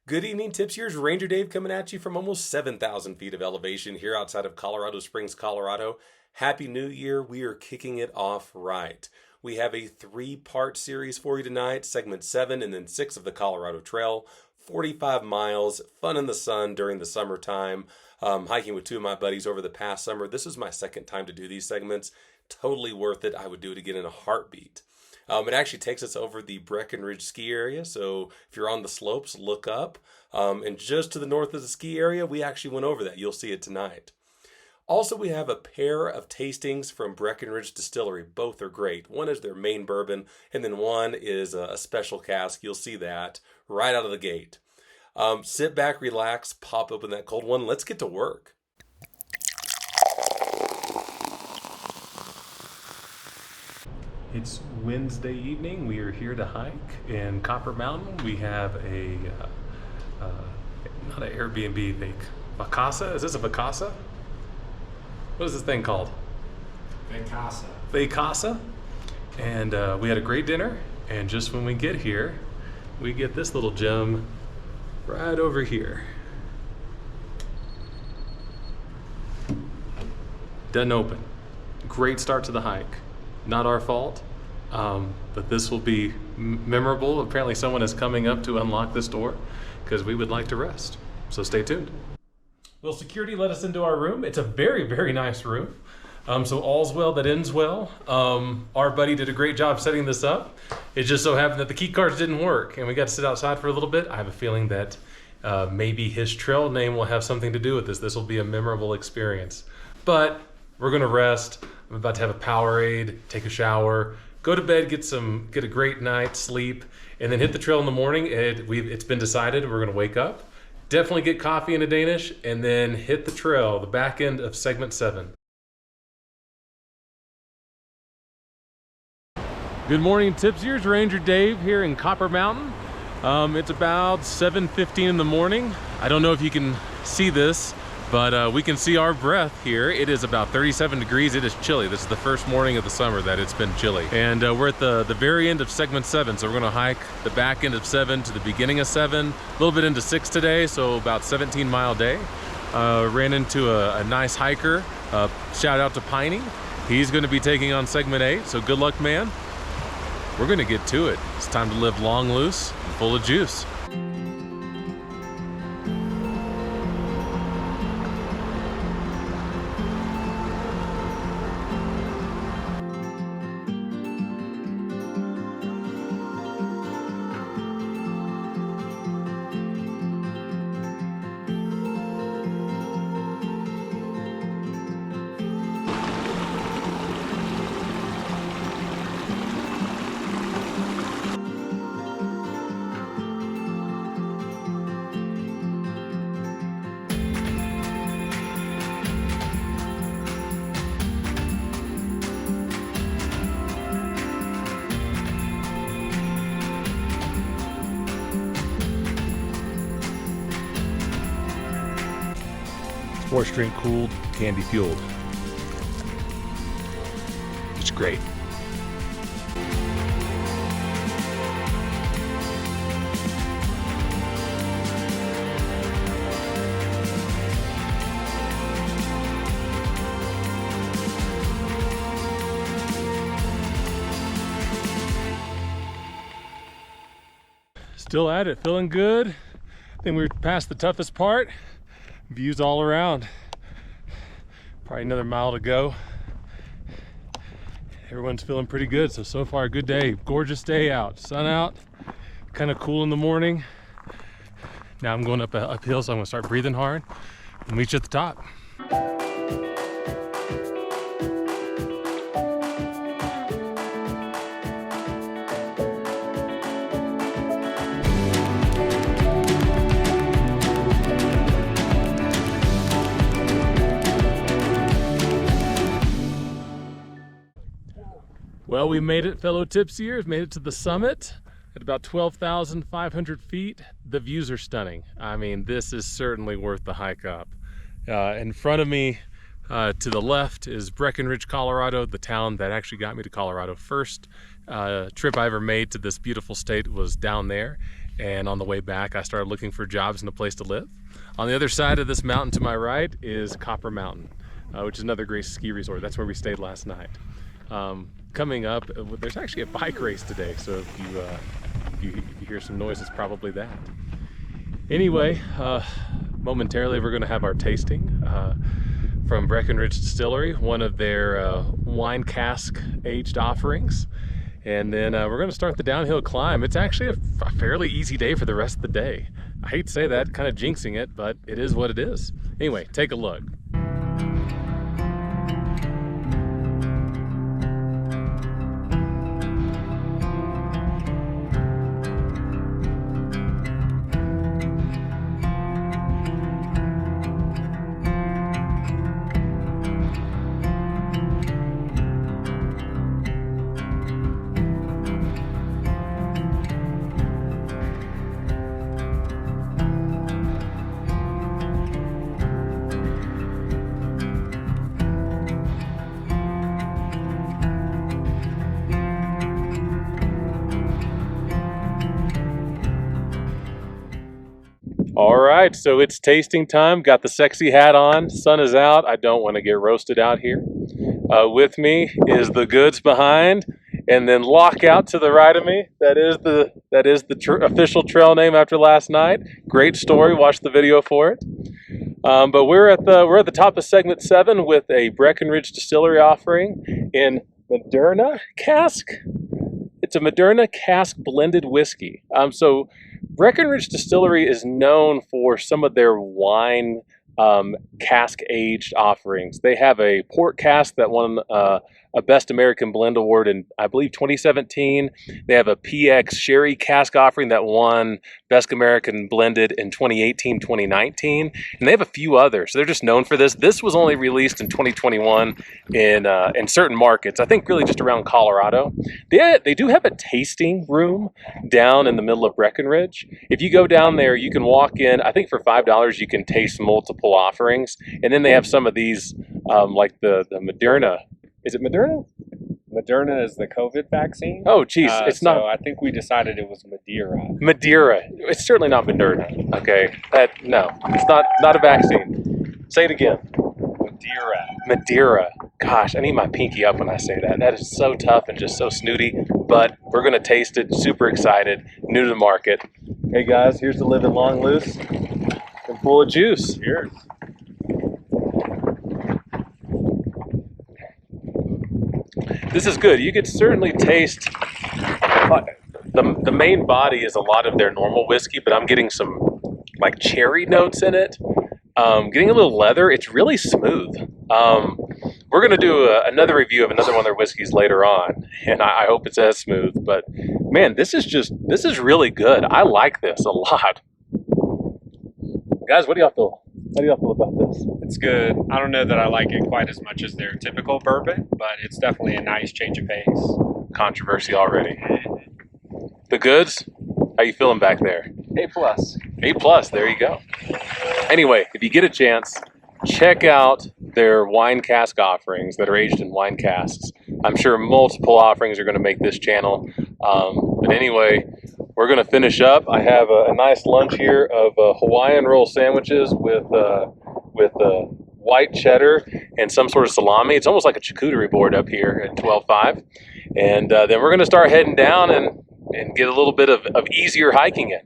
Good evening, Tipsiers. Ranger Dave coming at you from almost 7,000 feet of elevation here outside of Colorado Springs, Colorado. Happy New Year. We are kicking it off right. We have a 3-part series for you tonight, segment 7 and then 6 of the Colorado Trail. 45 miles, fun in the sun during the summertime, hiking with 2 of my buddies over the past summer. This is my second time to do these segments. Totally worth it. I would do it again in a heartbeat. It actually takes us over the Breckenridge ski area, so if you're on the slopes, look up. And just to the north of the ski area, we actually went over that. You'll see it tonight. Also, we have a pair of tastings from Breckenridge Distillery. Both are great. One is their main bourbon, and then one is a special cask. You'll see that right out of the gate. Sit back, relax, pop open that cold one. Let's get to work. It's Wednesday evening. We are here to hike in Copper Mountain. We have a, not an Airbnb, Vacasa. Is this a Vacasa? What is this thing called? Vacasa. Vacasa. And we had a great dinner. And just when we get here, we get this little gem right over here. Doesn't open. Great start to the hike. Not our fault, but this will be memorable. Apparently someone is coming up to unlock this door because we would like to rest. So stay tuned. Well, security let us into our room. It's a very, very nice room. So all's well that ends well. Our buddy did a great job setting this up. It just so happened that the key cards didn't work and we got to sit outside for a little bit. I have a feeling that maybe his trail name will have something to do with this. This will be a memorable experience. But we're gonna rest. I'm about to have a Powerade, take a shower, go to bed, get a great night's sleep, and then hit the trail in the morning. It's been decided we're gonna wake up, definitely get coffee and a Danish, and then hit the trail, the back end of segment 7. Good morning, Tipsiers. Ranger Dave here in Copper Mountain. It's about 7:15 in the morning. I don't know if you can see this, but we can see our breath here. It is about 37 degrees. It is chilly. This is the first morning of the summer that it's been chilly. And we're at the very end of segment 7. So we're gonna hike the back end of 7 to the beginning of 7, a little bit into 6 today, so about 17-mile day. Ran into a nice hiker. Shout out to Piney. He's gonna be taking on segment 8, so good luck, man. We're gonna get to it. It's time to live long, loose, and full of juice. Sports drink cooled, candy fueled. It's great. Still at it, feeling good. I think we're past the toughest part. Views all around. Probably another mile to go. Everyone's feeling pretty good. So far a good day. Gorgeous day out. Sun out. Kind of cool in the morning. Now I'm going uphill, so I'm gonna start breathing hard. I'll meet you at the top. Well, we made it, fellow Tipsiers, made it to the summit at about 12,500 feet. The views are stunning. I mean, this is certainly worth the hike up. In front of me, to the left, is Breckenridge, Colorado, the town that actually got me to Colorado. First trip I ever made to this beautiful state was down there. And on the way back, I started looking for jobs and a place to live. On the other side of this mountain to my right is Copper Mountain, which is another great ski resort. That's where we stayed last night. Coming up, there's actually a bike race today, so if you hear some noise, it's probably that. Anyway, momentarily we're going to have our tasting from Breckenridge Distillery, one of their wine cask aged offerings. And then we're going to start the downhill climb. It's actually a fairly easy day for the rest of the day. I hate to say that, kind of jinxing it, but it is what it is. Anyway, take a look. All right, so it's tasting time. Got the sexy hat on. Sun is out. I don't want to get roasted out here. With me is the goods behind, and then Lockout to the right of me. That is the official trail name after last night. Great story. Watch the video for it. But we're at the top of segment 7 with a Breckenridge Distillery offering in Madeira Cask. It's a Madeira Cask blended whiskey. So Breckenridge Distillery is known for some of their wine cask aged offerings. They have a port cask that won a Best American Blend Award in, I believe, 2017. They have a PX Sherry cask offering that won Best American Blended in 2018, 2019. And they have a few others. So they're just known for this. This was only released in 2021 in certain markets, I think really just around Colorado. They do have a tasting room down in the middle of Breckenridge. If you go down there, you can walk in. I think for $5 you can taste multiple offerings. And then they have some of these like the Madeira. Is it Madeira? Moderna is the COVID vaccine. Oh, geez, it's not. So I think we decided it was Madeira. Madeira. It's certainly not Madeira. Okay, no, it's not a vaccine. Say it again. Madeira. Madeira. Gosh, I need my pinky up when I say that. That is so tough and just so snooty. But we're gonna taste it. Super excited. New to the market. Hey guys, here's the Living Long Loose and full of juice. Cheers. This is good. You could certainly taste the main body is a lot of their normal whiskey, but I'm getting some like cherry notes in it. Getting a little leather. It's really smooth. We're going to do another review of another one of their whiskeys later on, and I hope it's as smooth. But man, this is really good. I like this a lot. Guys, what do y'all feel? How do y'all feel about this? It's good. I don't know that I like it quite as much as their typical bourbon, but it's definitely a nice change of pace. Controversy already. The goods? How you feeling back there? A+. A+, there you go. Anyway, if you get a chance, check out their wine cask offerings that are aged in wine casks. I'm sure multiple offerings are going to make this channel. But anyway, we're going to finish up. I have a nice lunch here of Hawaiian roll sandwiches with white cheddar and some sort of salami. It's almost like a charcuterie board up here at 12.5. And then we're going to start heading down and get a little bit of easier hiking in.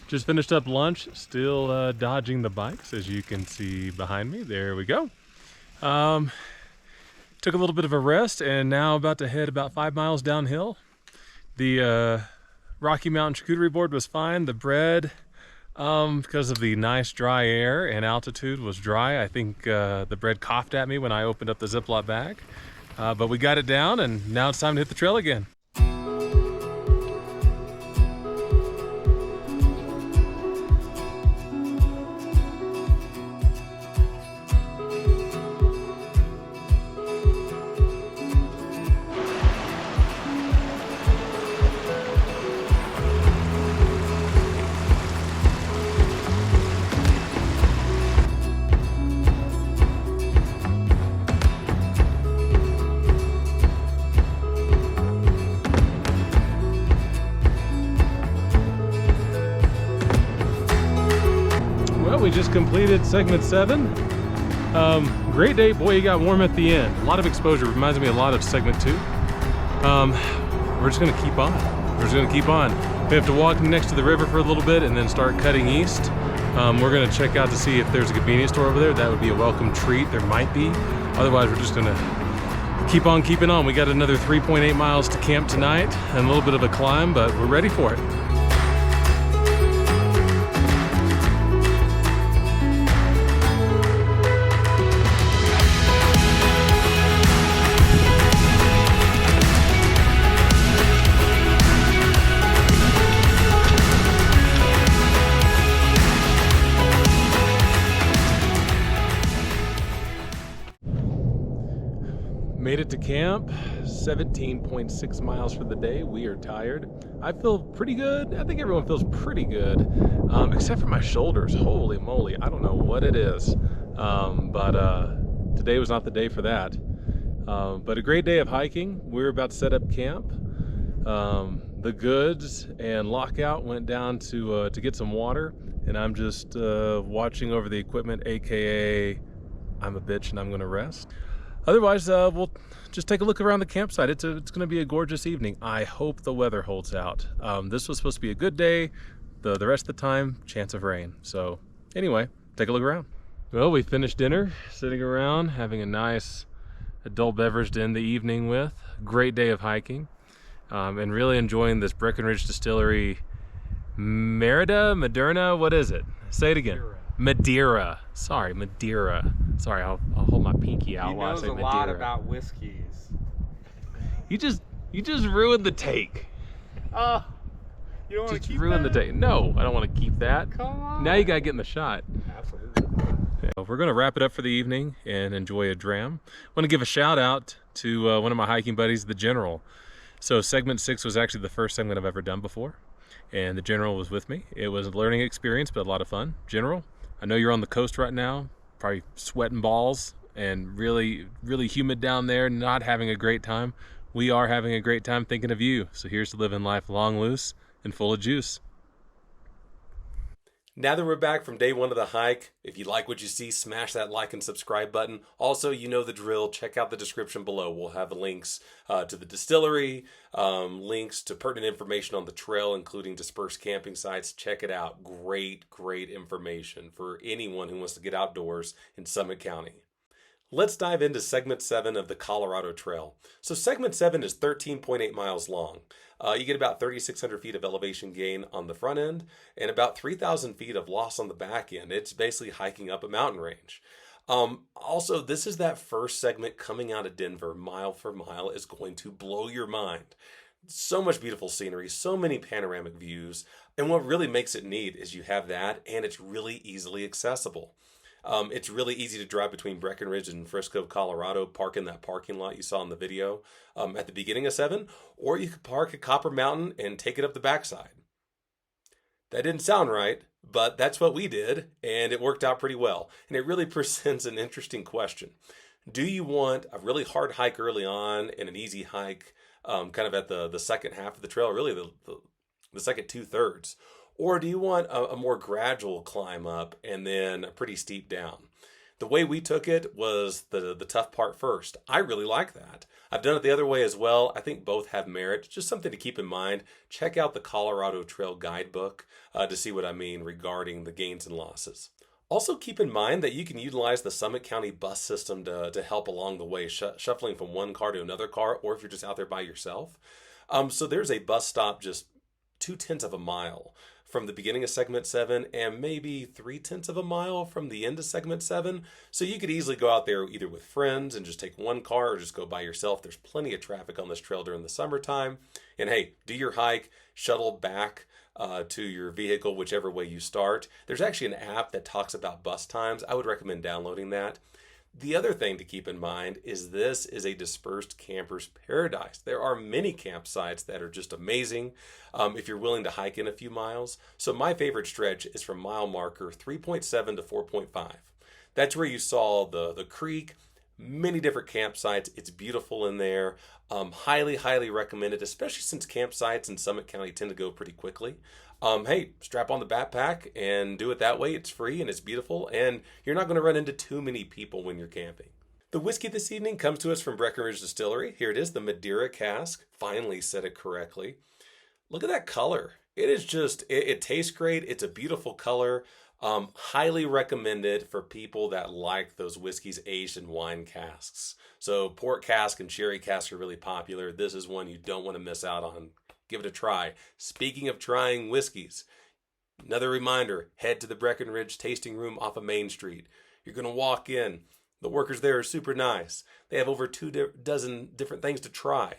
Just finished up lunch, still dodging the bikes, as you can see behind me. There we go. Took a little bit of a rest, and now about to head about 5 miles downhill. The Rocky Mountain charcuterie board was fine. The bread Because of the nice dry air and altitude was dry. I think the bread coughed at me when I opened up the Ziploc bag. But we got it down, and now it's time to hit the trail again. We just completed segment 7. Great day, boy, you got warm at the end. A lot of exposure, reminds me a lot of segment 2. We're just gonna keep on. We have to walk next to the river for a little bit and then start cutting east. We're gonna check out to see if there's a convenience store over there. That would be a welcome treat. There might be. Otherwise, we're just gonna keep on keeping on. We got another 3.8 miles to camp tonight and a little bit of a climb, but we're ready for it. Made it to camp, 17.6 miles for the day. We are tired. I feel pretty good. I think everyone feels pretty good, except for my shoulders. Holy moly, I don't know what it is. But today was not the day for that. But a great day of hiking. We're about to set up camp. The goods and Lockout went down to get some water, and I'm just watching over the equipment, aka I'm a bitch and I'm gonna rest. Otherwise, we'll just take a look around the campsite. It's going to be a gorgeous evening. I hope the weather holds out. This was supposed to be a good day. The rest of the time, chance of rain. So anyway, take a look around. Well, we finished dinner, sitting around, having a nice adult beverage to end the evening with. Great day of hiking, and really enjoying this Breckenridge Distillery Madeira, what is it? Say it again. Madeira. Sorry, Madeira. Sorry, I'll hold my pinky out while I say Madeira. He knows a lot about whiskeys. You just ruined the take. Oh, you don't want to keep ruined that? the take. No, I don't want to keep that. Come on. Now you gotta get in the shot. Absolutely. Yeah, we're gonna wrap it up for the evening and enjoy a dram. I want to give a shout out to one of my hiking buddies, the General. So segment 6 was actually the first segment I've ever done before, and the General was with me. It was a learning experience, but a lot of fun. General, I know you're on the coast right now, probably sweating balls and really, really humid down there, not having a great time. We are having a great time thinking of you. So here's to living life long, loose, and full of juice. Now that we're back from day 1 of the hike, if you like what you see, smash that like and subscribe button. Also, you know the drill. Check out the description below. We'll have links to the distillery, links to pertinent information on the trail, including dispersed camping sites. Check it out. Great, great information for anyone who wants to get outdoors in Summit County. Let's dive into segment 7 of the Colorado Trail. So segment 7 is 13.8 miles long. You get about 3,600 feet of elevation gain on the front end and about 3,000 feet of loss on the back end. It's basically hiking up a mountain range. Also, this is that first segment coming out of Denver, mile for mile, is going to blow your mind. So much beautiful scenery, so many panoramic views. And what really makes it neat is you have that, and it's really easily accessible. It's really easy to drive between Breckenridge and Frisco, Colorado, park in that parking lot you saw in the video at the beginning of 7, or you could park at Copper Mountain and take it up the backside. That didn't sound right, but that's what we did, and it worked out pretty well. And it really presents an interesting question. Do you want a really hard hike early on and an easy hike kind of at the second half of the trail, really the second 2/3? Or do you want a more gradual climb up and then a pretty steep down? The way we took it was the tough part first. I really like that. I've done it the other way as well. I think both have merit. Just something to keep in mind. Check out the Colorado Trail Guidebook to see what I mean regarding the gains and losses. Also keep in mind that you can utilize the Summit County bus system to help along the way, shuffling from one car to another car, or if you're just out there by yourself. So there's a bus stop just 0.2 of a mile from the beginning of segment 7 and maybe 3/10 of a mile from the end of segment 7. So you could easily go out there either with friends and just take one car or just go by yourself. There's plenty of traffic on this trail during the summertime. And hey, do your hike, shuttle back to your vehicle, whichever way you start. There's actually an app that talks about bus times. I would recommend downloading that. The other thing to keep in mind is this is a dispersed camper's paradise. There are many campsites that are just amazing if you're willing to hike in a few miles. So my favorite stretch is from mile marker 3.7 to 4.5. That's where you saw the creek, many different campsites. It's beautiful in there. Highly, highly recommended, especially since campsites in Summit County tend to go pretty quickly. Hey, strap on the backpack and do it that way. It's free and it's beautiful, and you're not going to run into too many people when you're camping. The whiskey this evening comes to us from Breckenridge Distillery. Here it is, the Madeira Cask. Finally said it correctly. Look at that color. It is just, it tastes great. It's a beautiful color. Highly recommended for people that like those whiskeys aged in wine casks. So port cask and sherry cask are really popular. This is one you don't want to miss out on. Give it a try. Speaking of trying whiskeys, another reminder, head to the Breckenridge tasting room off of Main Street. You're going to walk in. The workers there are super nice. They have over 24 different things to try.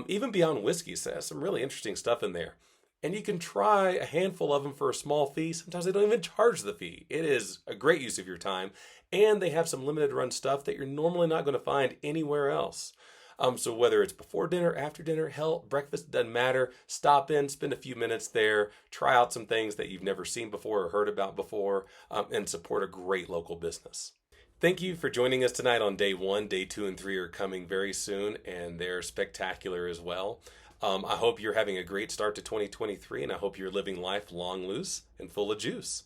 Even beyond whiskeys, there's some really interesting stuff in there. And you can try a handful of them for a small fee. Sometimes they don't even charge the fee. It is a great use of your time. And they have some limited run stuff that you're normally not going to find anywhere else. So whether it's before dinner, after dinner, hell, breakfast, doesn't matter. Stop in, spend a few minutes there, try out some things that you've never seen before or heard about before, and support a great local business. Thank you for joining us tonight on day 1. Day 2 and 3 are coming very soon, and they're spectacular as well. I hope you're having a great start to 2023, and I hope you're living life long, loose, and full of juice.